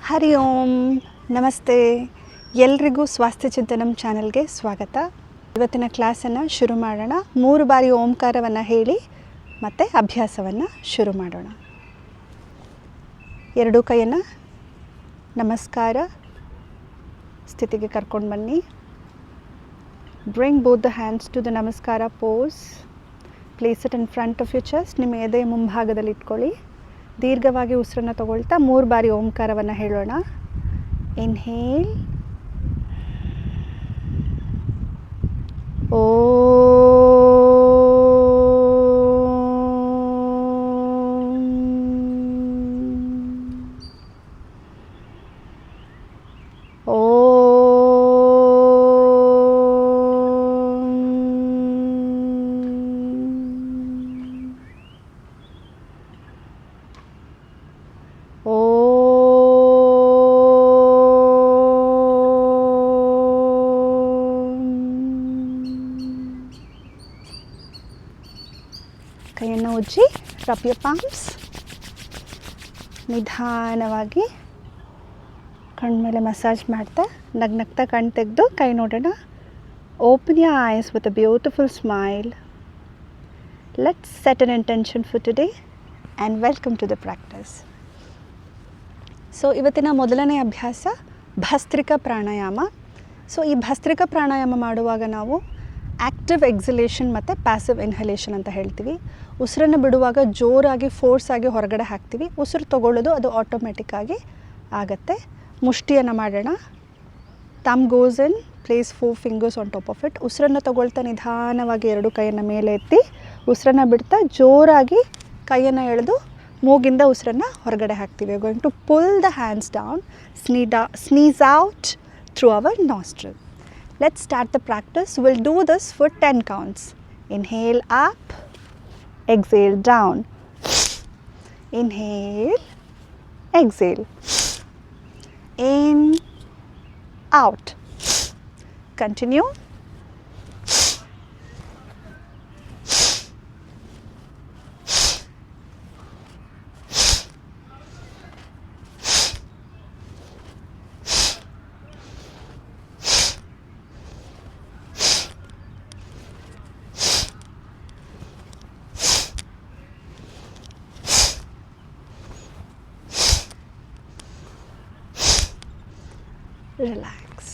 ಹರಿ ಓಂ ನಮಸ್ತೆ. ಎಲ್ರಿಗೂ ಸ್ವಾಸ್ಥ್ಯ ಚಿಂತನಂ ಚಾನಲ್ಗೆ ಸ್ವಾಗತ. ಇವತ್ತಿನ ಕ್ಲಾಸನ್ನು ಶುರು ಮಾಡೋಣ. 3 ಬಾರಿ ಓಂಕಾರವನ್ನು ಹೇಳಿ ಮತ್ತು ಅಭ್ಯಾಸವನ್ನು ಶುರು ಮಾಡೋಣ. ಎರಡೂ ಕೈಯನ್ನು ನಮಸ್ಕಾರ ಸ್ಥಿತಿಗೆ ಕರ್ಕೊಂಡು ಬನ್ನಿ. Bring both the hands to the namaskara pose. Place it in front of your chest. ನಿಮ್ಮ ಎದೆ ಮುಂಭಾಗದಲ್ಲಿ ಇಟ್ಕೊಳ್ಳಿ. ದೀರ್ಘವಾಗಿ ಉಸಿರನ್ನು ತಗೊಳ್ತಾ 3 ಬಾರಿ ಓಂಕಾರವನ್ನು ಹೇಳೋಣ. ಇನ್ಹೇಲ್, ಓ, ಕೈಯನ್ನು ಉಜ್ಜಿ ರಬ್ ಯುವರ್ ಪಾಮ್ಸ್. ನಿಧಾನವಾಗಿ ಕಣ್ಮೇಲೆ ಮಸಾಜ್ ಮಾಡ್ತಾ ನಗ್ನಗ್ತಾ ಕಣ್ಣು ತೆಗೆದು ಕೈ ನೋಡೋಣ. Open your eyes with a beautiful smile. Let's set an intention for today and welcome to the practice. So ಇವತ್ತಿನ ಮೊದಲನೇ ಅಭ್ಯಾಸ ಭಸ್ತ್ರಿಕಾ ಪ್ರಾಣಾಯಾಮ. ಸೊ ಈ ಭಸ್ತ್ರಿಕಾ ಪ್ರಾಣಾಯಾಮ ಮಾಡುವಾಗ ನಾವು ಆ್ಯಕ್ಟಿವ್ ಎಕ್ಸಲೇಷನ್ ಮತ್ತು ಪ್ಯಾಸಿವ್ ಇನ್ಹಲೇಷನ್ ಅಂತ ಹೇಳ್ತೀವಿ. ಉಸಿರನ್ನು ಬಿಡುವಾಗ ಜೋರಾಗಿ ಫೋರ್ಸಾಗಿ ಹೊರಗಡೆ ಹಾಕ್ತೀವಿ. ಉಸಿರು ತೊಗೊಳ್ಳೋದು ಅದು ಆಟೋಮೆಟಿಕ್ಕಾಗಿ ಆಗುತ್ತೆ. ಮುಷ್ಟಿಯನ್ನು ಮಾಡೋಣ. Thumb goes in, place 4 fingers on top of it. ಉಸಿರನ್ನು ತೊಗೊಳ್ತಾ ನಿಧಾನವಾಗಿ 2 ಕೈಯನ್ನು ಮೇಲೆ ಎತ್ತಿ ಉಸಿರನ್ನು ಬಿಡ್ತಾ ಜೋರಾಗಿ ಕೈಯನ್ನು ಎಳೆದು ಮೂಗಿಂದ ಉಸಿರನ್ನು ಹೊರಗಡೆ ಹಾಕ್ತೀವಿ. Going to pull the hands down, sneeze out through our nostril. Let's start the practice. We'll do this for 10 counts. Inhale up, exhale down. Inhale, exhale. In, out. Continue. Relax.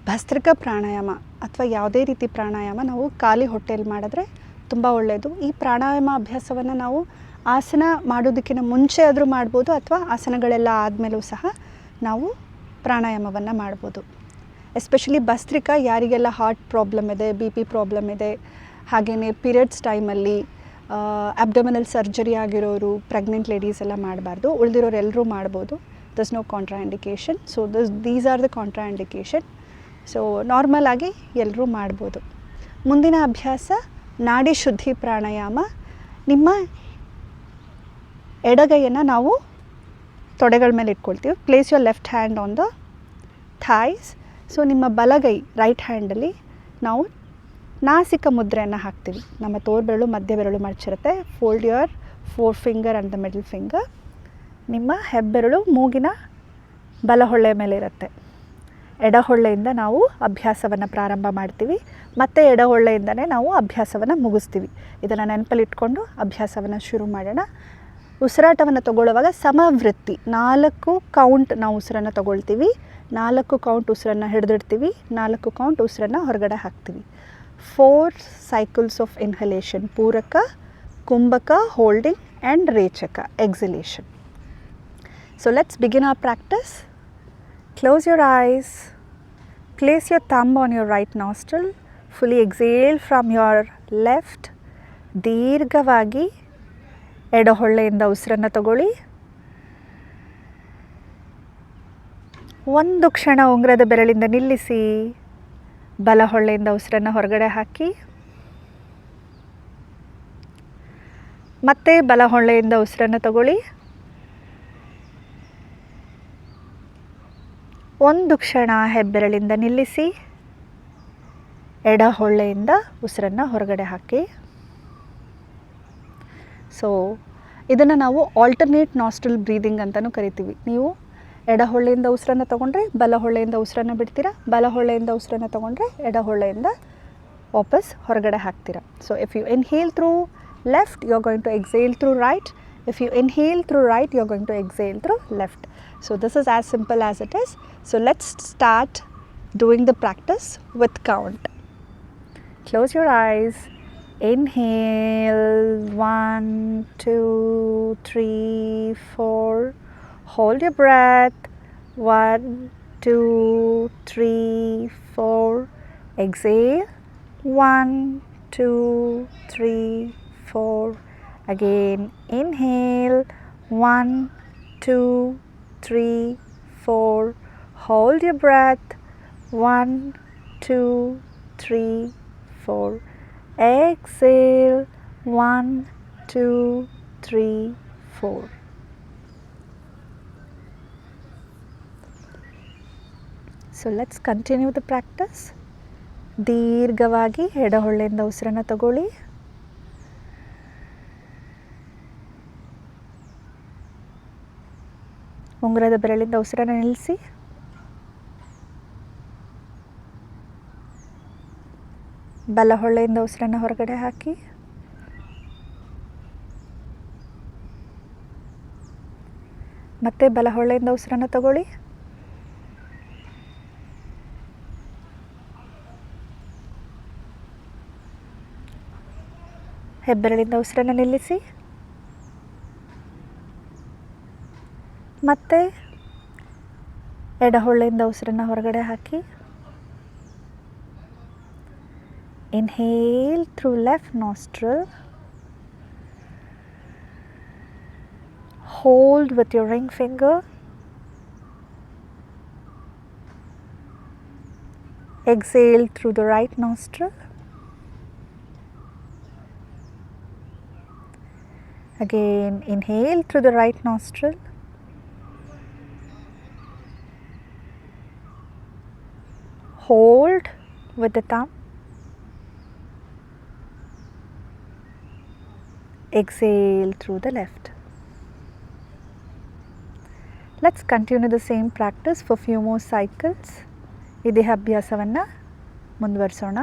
Bhastrika pranayama ಅಥವಾ ಯಾವುದೇ ರೀತಿ ಪ್ರಾಣಾಯಾಮ ನಾವು ಖಾಲಿ ಹೊಟ್ಟೆಯಲ್ಲಿ ಮಾಡಿದ್ರೆ ತುಂಬ ಒಳ್ಳೆಯದು. ಈ ಪ್ರಾಣಾಯಾಮ ಅಭ್ಯಾಸವನ್ನು ನಾವು ಆಸನ ಮಾಡೋದಕ್ಕಿಂತ ಮುಂಚೆ ಆದರೂ ಮಾಡ್ಬೋದು, ಅಥವಾ ಆಸನಗಳೆಲ್ಲ ಆದಮೇಲೂ ಸಹ ನಾವು ಪ್ರಾಣಾಯಾಮವನ್ನು ಮಾಡ್ಬೋದು. ಎಸ್ಪೆಷಲಿ ಭಸ್ತ್ರಿಕಾ ಯಾರಿಗೆಲ್ಲ ಹಾರ್ಟ್ ಪ್ರಾಬ್ಲಮ್ ಇದೆ, ಬಿ ಪಿ ಪ್ರಾಬ್ಲಮ್ ಇದೆ, ಹಾಗೆಯೇ ಪೀರಿಯಡ್ಸ್ ಟೈಮಲ್ಲಿ ಅಬ್ಡೊಮಿನಲ್ ಸರ್ಜರಿ ಆಗಿರೋರು, ಪ್ರೆಗ್ನೆಂಟ್ ಲೇಡೀಸ್ ಎಲ್ಲ ಮಾಡಬಾರ್ದು. ಉಳಿದಿರೋರು ಎಲ್ಲರೂ ಮಾಡ್ಬೋದು. There's no contraindication. So these are the contraindication. So normal ಆಗಿ ಎಲ್ಲರೂ ಮಾಡ್ಬೋದು. ಮುಂದಿನ ಅಭ್ಯಾಸ ನಾಡಿ ಶುದ್ಧಿ ಪ್ರಾಣಾಯಾಮ. ನಿಮ್ಮ ಎಡಗೈಯನ್ನು ನಾವು ತೊಡೆಗಳ ಮೇಲೆ ಇಟ್ಕೊಳ್ತೀವಿ. Place your left hand on the thighs. So ನಿಮ್ಮ ಬಲಗೈ ರೈಟ್ ಹ್ಯಾಂಡಲ್ಲಿ ನಾವು ನಾಸಿಕ ಮುದ್ರೆಯನ್ನು ಹಾಕ್ತೀವಿ. ನಮ್ಮ ತೋರ್ಬೆರಳು ಮಧ್ಯ ಬೆರಳು ಮಡಚಿರುತ್ತೆ. Fold your 4 finger and the middle finger. ನಿಮ್ಮ ಹೆಬ್ಬೆರಳು ಮೂಗಿನ ಬಲಹೊಳ್ಳೆ ಮೇಲೆ ಇರುತ್ತೆ. ಎಡಹೊಳ್ಳೆಯಿಂದ ನಾವು ಅಭ್ಯಾಸವನ್ನು ಪ್ರಾರಂಭ ಮಾಡ್ತೀವಿ, ಮತ್ತು ಎಡಹೊಳ್ಳೆಯಿಂದನೇ ನಾವು ಅಭ್ಯಾಸವನ್ನು ಮುಗಿಸ್ತೀವಿ. ಇದನ್ನು ನೆನಪಲ್ಲಿಟ್ಕೊಂಡು ಅಭ್ಯಾಸವನ್ನು ಶುರು ಮಾಡೋಣ. ಉಸಿರಾಟವನ್ನು ತಗೊಳ್ಳುವಾಗ ಸಮವೃತ್ತಿ 4 ಕೌಂಟ್ ನಾವು ಉಸಿರನ್ನು ತಗೊಳ್ತೀವಿ. 4 ಕೌಂಟ್ ಉಸಿರನ್ನು ಹಿಡಿದಿಡ್ತೀವಿ. 4 ಕೌಂಟ್ ಉಸಿರನ್ನು ಹೊರಗಡೆ ಹಾಕ್ತೀವಿ. 4 cycles of inhalation: puraka, kumbhaka, holding and rechaka, exhalation. So let's begin our practice. Close your eyes. Place your thumb on your right nostril. Fully exhale from your left. ದೀರ್ಘವಾಗಿ ಎಡಹೊಳ್ಳೆಯಿಂದ ಉಸಿರನ್ನು ತಗೊಳ್ಳಿ. ಒಂದು ಕ್ಷಣ ಉಂಗುರದ ಬೆರಳಿಂದ ನಿಲ್ಲಿಸಿ ಬಲಹೊಳ್ಳೆಯಿಂದ ಉಸಿರನ್ನು ಹೊರಗಡೆ ಹಾಕಿ. ಮತ್ತೆ ಬಲಹೊಳ್ಳೆಯಿಂದ ಉಸಿರನ್ನು ತಗೊಳ್ಳಿ. ಒಂದು ಕ್ಷಣ ಹೆಬ್ಬೆರಳಿಂದ ನಿಲ್ಲಿಸಿ ಎಡಹೊಳ್ಳೆಯಿಂದ ಉಸಿರನ್ನು ಹೊರಗಡೆ ಹಾಕಿ. ಸೊ ಇದನ್ನು ನಾವು ಆಲ್ಟರ್ನೇಟ್ ನಾಸ್ಟ್ರಲ್ ಬ್ರೀದಿಂಗ್ ಅಂತಲೂ ಕರಿತೀವಿ. ನೀವು ಎಡ ಹೊಳ್ಳೆಯಿಂದ ಉಸಿರನ್ನು ತೊಗೊಂಡ್ರೆ ಬಲ ಹೊಳ್ಳೆಯಿಂದ ಉಸಿರನ್ನು ಬಿಡ್ತೀರಾ, ಬಲ ಹೊಳ್ಳೆಯಿಂದ ಉಸಿರನ್ನು ತೊಗೊಂಡ್ರೆ ಎಡ ಹೊಳ್ಳೆಯಿಂದ ವಾಪಸ್ ಹೊರಗಡೆ ಹಾಕ್ತೀರಾ. So if you inhale through left, you are going to exhale through right. If you inhale through right, you are going to exhale through left. So this is as simple as it is. So let's start doing the practice with count. Close your eyes. Inhale 1, 2, 3, 4. Hold your breath 1, 2, 3, 4. Exhale 1, 2, 3, 4. Again, inhale 1, 2, 3, 4. Hold your breath 1, 2, 3, 4. Exhale 1, 2, 3, 4. So let's continue the practice. ದೀರ್ಘವಾಗಿ ಎಡಹೊಳ್ಳೆಯಿಂದ ಉಸಿರನ್ನು ತಗೊಳ್ಳಿ. ಉಂಗುರದ ಬೆರಳಿಂದ ಉಸಿರನ್ನು ನಿಲ್ಲಿಸಿ. ಬಲ ಹೊಳ್ಳೆಯಿಂದ ಉಸಿರನ್ನು ಹೊರಗಡೆ ಹಾಕಿ. ಮತ್ತೆ ಬಲ ಹೊಳ್ಳೆಯಿಂದ ಉಸಿರನ್ನು ತಗೊಳ್ಳಿ. ಹೆಬ್ಬೆರಳಿಂದ ಉಸಿರನ್ನು ನಿಲ್ಲಿಸಿ. ಮತ್ತೆ ಎಡಹೊಳ್ಳೆಯಿಂದ ಉಸಿರನ್ನು ಹೊರಗಡೆ ಹಾಕಿ. Inhale through left nostril. Hold with your ring finger. Exhale through the right nostril. Again, inhale through the right nostril. Hold with the thumb. Exhale through the left. Let's continue the same practice for few more cycles. ಇದೇ ಅಭ್ಯಾಸವನ್ನು ಮುಂದುವರಿಸೋಣ.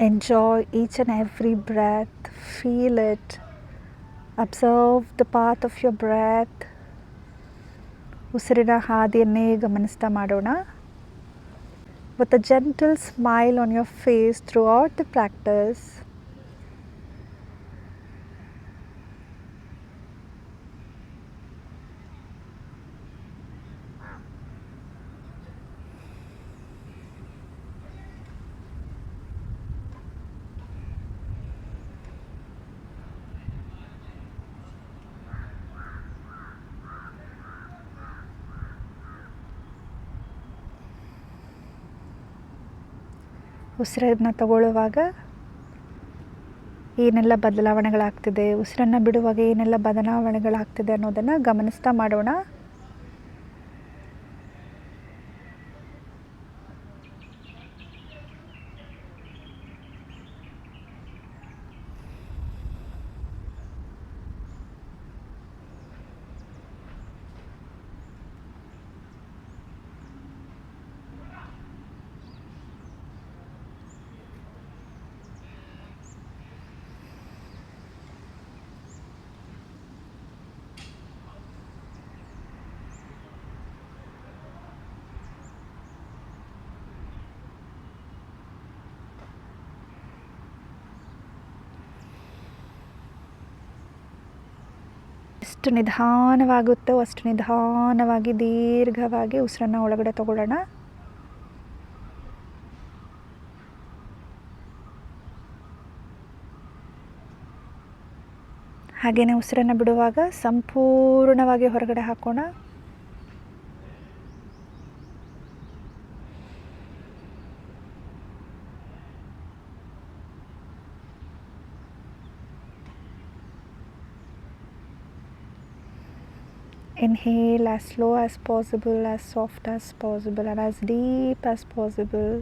Enjoy each and every breath, feel it, observe the path of your breath. ಉಸಿರಿನ ಹಾದಿಯನ್ನೇ ಗಮನಿಸ್ತಾ ಮಾಡೋಣ. With a gentle smile on your face throughout the practice. ಉಸಿರನ್ನು ತಗೊಳ್ಳುವಾಗ ಏನೆಲ್ಲ ಬದಲಾವಣೆಗಳಾಗ್ತಿದೆ, ಉಸಿರನ್ನು ಬಿಡುವಾಗ ಏನೆಲ್ಲ ಬದಲಾವಣೆಗಳಾಗ್ತಿದೆ ಅನ್ನೋದನ್ನು ಗಮನಿಸ್ತಾ ಮಾಡೋಣ. ಎಷ್ಟು ನಿಧಾನವಾಗುತ್ತೋ ಅಷ್ಟು ನಿಧಾನವಾಗಿ ದೀರ್ಘವಾಗಿ ಉಸಿರನ್ನು ಒಳಗಡೆ ತಗೊಳ್ಳೋಣ. ಹಾಗೆಯೇ ಉಸಿರನ್ನು ಬಿಡುವಾಗ ಸಂಪೂರ್ಣವಾಗಿ ಹೊರಗಡೆ ಹಾಕೋಣ. Inhale as slow as possible, as soft as possible, and as deep as possible.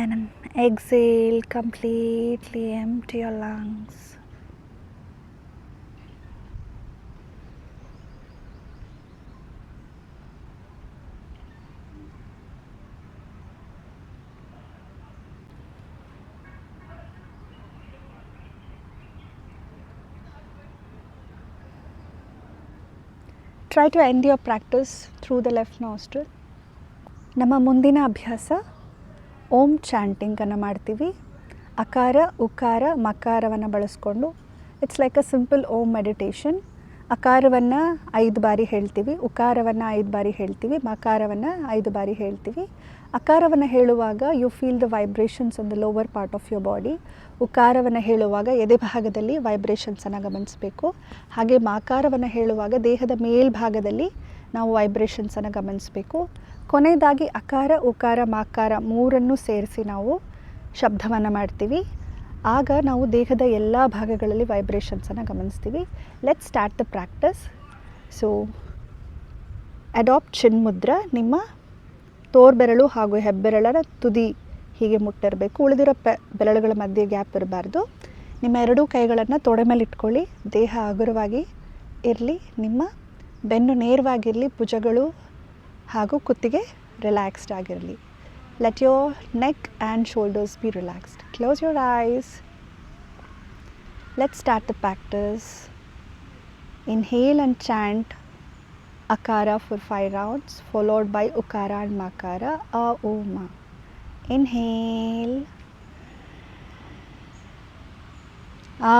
And exhale, completely empty your lungs. Try to end your practice through the left nostril. ನಮ್ಮ ಮುಂದಿನ ಅಭ್ಯಾಸ ಓಂ ಚಾಂಟಿಂಗನ್ನು ಮಾಡ್ತೀವಿ. ಅಕಾರ, ಉಕಾರ, ಮಕಾರವನ್ನು ಬಳಸ್ಕೊಂಡು. It's like a simple Om meditation. ಅಕಾರವನ್ನು 5 ಬಾರಿ ಹೇಳ್ತೀವಿ, ಉಕಾರವನ್ನು 5 ಬಾರಿ ಹೇಳ್ತೀವಿ, ಮಕಾರವನ್ನು 5 ಬಾರಿ ಹೇಳ್ತೀವಿ. ಅಕಾರವನ್ನು ಹೇಳುವಾಗ you feel the vibrations on the lower part of your body. ಉಕಾರವನ್ನು ಹೇಳುವಾಗ ಎದೆ ಭಾಗದಲ್ಲಿ ವೈಬ್ರೇಷನ್ಸನ್ನು ಗಮನಿಸಬೇಕು. ಹಾಗೆ ಮಾಕಾರವನ್ನು ಹೇಳುವಾಗ ದೇಹದ ಮೇಲ್ಭಾಗದಲ್ಲಿ ನಾವು ವೈಬ್ರೇಷನ್ಸನ್ನು ಗಮನಿಸಬೇಕು. ಕೊನೆಯದಾಗಿ ಅಕಾರ, ಉಕಾರ, ಮಾಕಾರ 3 ಸೇರಿಸಿ ನಾವು ಶಬ್ದವನ್ನು ಮಾಡ್ತೀವಿ. ಆಗ ನಾವು ದೇಹದ ಎಲ್ಲ ಭಾಗಗಳಲ್ಲಿ ವೈಬ್ರೇಷನ್ಸನ್ನು ಗಮನಿಸ್ತೀವಿ. Let's start the practice. So adopt chin mudra. ನಿಮ್ಮ ತೋರ್ಬೆರಳು ಹಾಗೂ ಹೆಬ್ಬೆರಳರ ತುದಿ ಹೀಗೆ ಮುಟ್ಟಿರಬೇಕು. ಉಳಿದಿರೋ ಬೆರಳುಗಳ ಮಧ್ಯೆ ಗ್ಯಾಪ್ ಇರಬಾರ್ದು. ನಿಮ್ಮ 2 ಕೈಗಳನ್ನು ತೊಡೆ ಮೇಲೆ ಇಟ್ಕೊಳ್ಳಿ. ದೇಹ ಹಗುರವಾಗಿ ಇರಲಿ. ನಿಮ್ಮ ಬೆನ್ನು ನೇರವಾಗಿರಲಿ. ಭುಜಗಳು ಹಾಗೂ ಕುತ್ತಿಗೆ ರಿಲ್ಯಾಕ್ಸ್ಡ್ ಆಗಿರಲಿ. Let your neck and shoulders B relaxed. Close your ice. Let's start the practice. Inhale and chant Akara for 5 rounds, followed by Ukara and Makara. A, O, Ma. Inhale. A.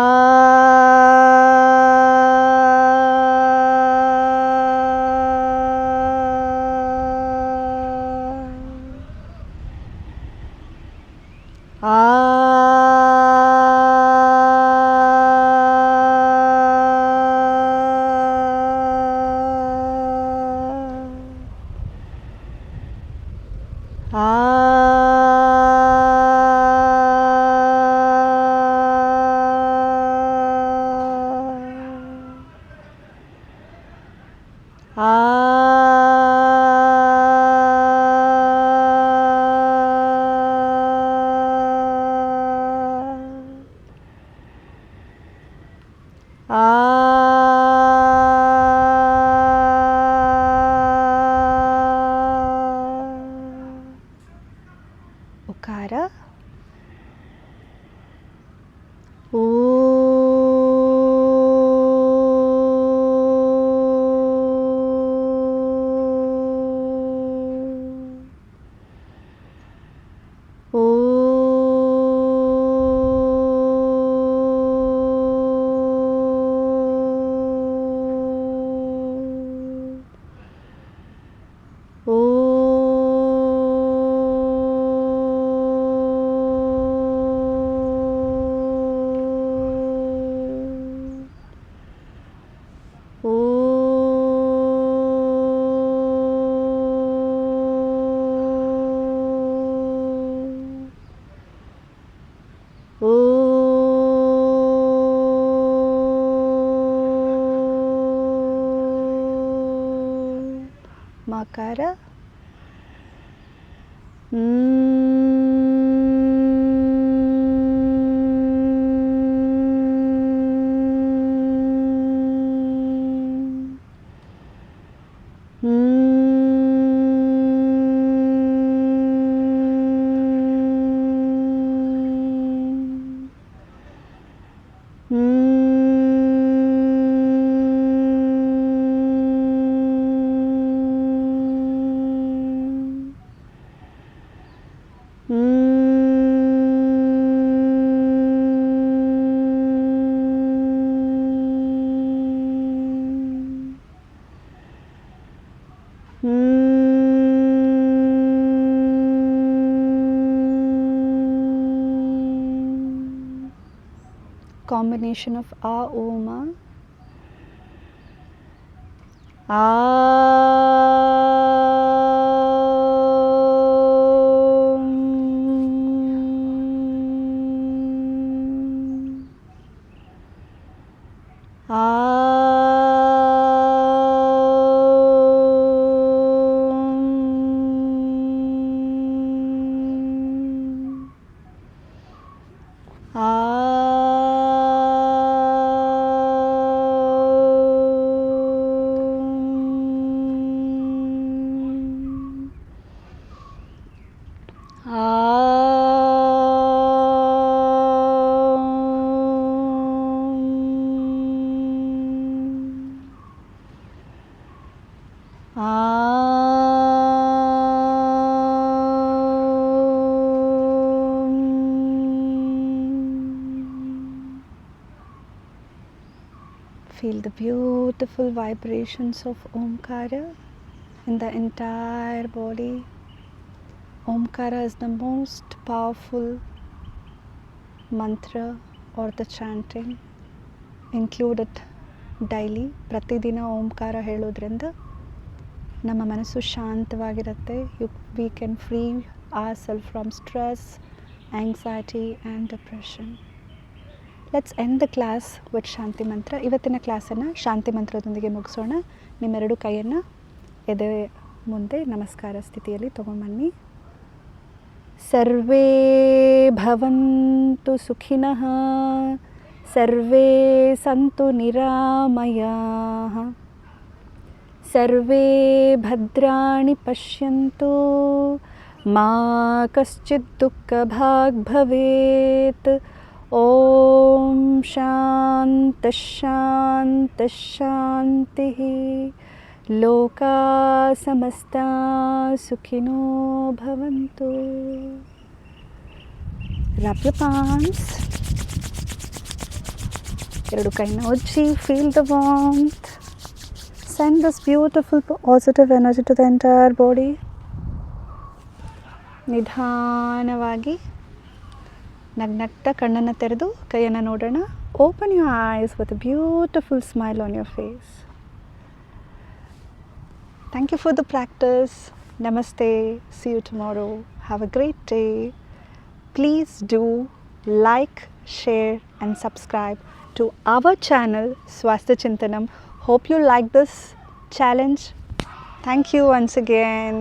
Ukara. Makara. combination of A, Om, Feel the beautiful vibrations of Omkara in the entire body. Omkara is the most powerful mantra or the chanting. Include it daily. ಪ್ರತಿದಿನ ಓಂಕಾರ ಹೇಳೋದ್ರಿಂದ ನಮ್ಮ ಮನಸ್ಸು ಶಾಂತವಾಗಿರುತ್ತೆ. We can free ourselves from stress, anxiety and depression. Let's end the class with ಶಾಂತಿ ಮಂತ್ರ. ಇವತ್ತಿನ ಕ್ಲಾಸನ್ನು ಶಾಂತಿ ಮಂತ್ರದೊಂದಿಗೆ ಮುಗಿಸೋಣ. ನಿಮ್ಮೆರಡು ಕೈಯನ್ನು ಎದೆ ಮುಂದೆ ನಮಸ್ಕಾರ ಸ್ಥಿತಿಯಲ್ಲಿ ತಗೊಂಬನ್ನಿ. ಸರ್ವೇ ಭವಂತು ಸುಖಿನಃ, ಸರ್ವೇ ಸಂತು ನಿರಾಮಯಾಃ, ಸರ್ವೇ ಭದ್ರಾಣಿ ಪಶ್ಯಂತು, ಮಾ ಕಶ್ಚಿತ್ ದುಃಖಭಾಗ್ ಭವೇತ್. ಓಂ ಶಾಂತಃ ಶಾಂತಃ ಶಾಂತಿಃ. ಲೋಕಾ ಸಮಸ್ತಾ ಸುಖಿನೋ ಭವಂತು. Wrap your palms. ಎರಡು ಕೈನ ಉಜ್ಜಿ. Feel the warmth. Send this beautiful positive energy to the entire body. ನಿಧಾನವಾಗಿ ನಗ್ನಗ್ತಾ ಕಣ್ಣನ್ನು ತೆರೆದು ಕೈಯನ್ನು ನೋಡೋಣ. Open your eyes with a beautiful smile on your face. Thank you for the practice. Namaste. See you tomorrow. Have a great day. Please do like, share and subscribe to our channel Swasthya Chintanam. Hope you like this challenge. Thank you once again.